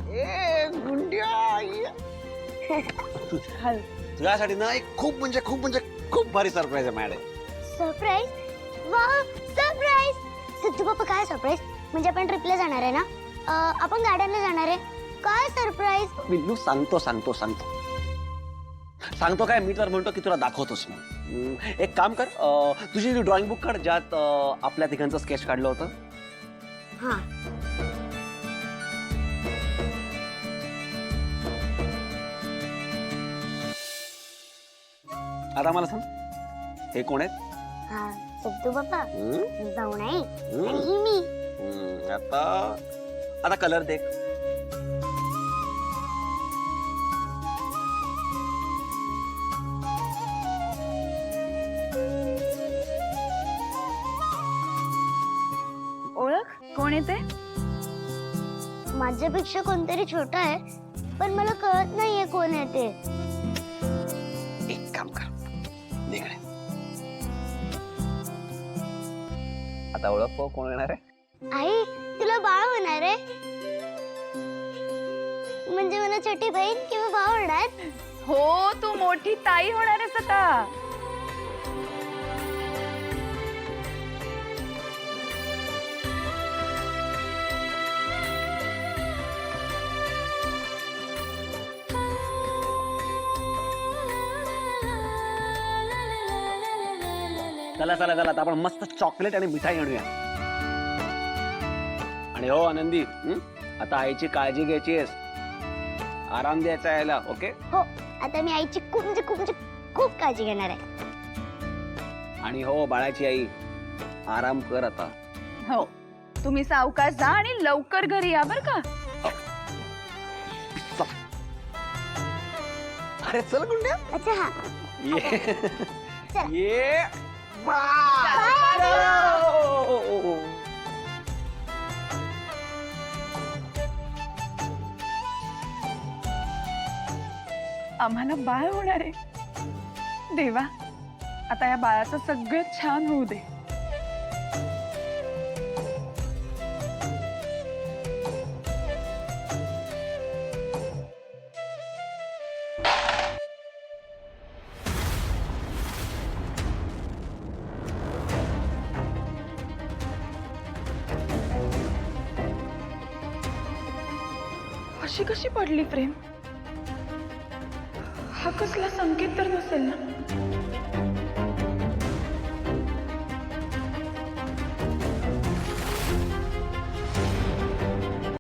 ए गुंड्या तुझ्यासाठी ना एक खूप भारी सरप्राईज आहे madam. Surprise? Wow, surprise! Siddhu Bappa काय सरप्राईज? म्हणजे आपण ट्रिपला जाणार आहे ना? आपण गार्डनला जाणार आहे. काय सरप्राईज? बिल्लू सांगतो काय, मी तर म्हणतो की तुला दाखवतोच मी. एक काम कर, तुझी ड्रॉइंग बुक काढ ज्यात आपल्या तिघांचं स्केच काढलं होतं. हा. आता मला सांग, हे कोण आहेत? हा, सिद्धू बाप्पा, जाऊन आई हम्म. आणि ही मी. आता कलर देख. ओळख कोण आहे ते? माझ्यापेक्षा कोणतरी छोटा आहे, पण मला कळत नाहीये कोण आहे ते. एक काम कर, दे इकडे. आता ओळख कोण येणार आहे? आई, तुला बाळ होणार आहे? म्हणजे मला छोटी बहीण किंवा भाऊ होणार? हो, तू मोठी ताई होणार आहेस आता. चला आता आपण मस्त चॉकलेट आणि मिठाई आणूया. आणि हो आनंदी, आता आईची काळजी घ्यायची आहेस, आराम द्यायचा यायला. ओके? हो, आता मी आईची खूप काळजी घेणार आहे. आणि हो बाळाची आई, आराम कर आता. हो, तुम्ही सावकाश जा आणि लवकर घरी या बर का. अरे चल गुंड्या. अच्छा, हा. ये चल. ये आम्हाला बाळ होणार आहे. देवा, आता या बाळाचं सगळं छान होऊ दे. अशी कशी पडली फ्रेम? हा कसला संकेत तर नसेल ना?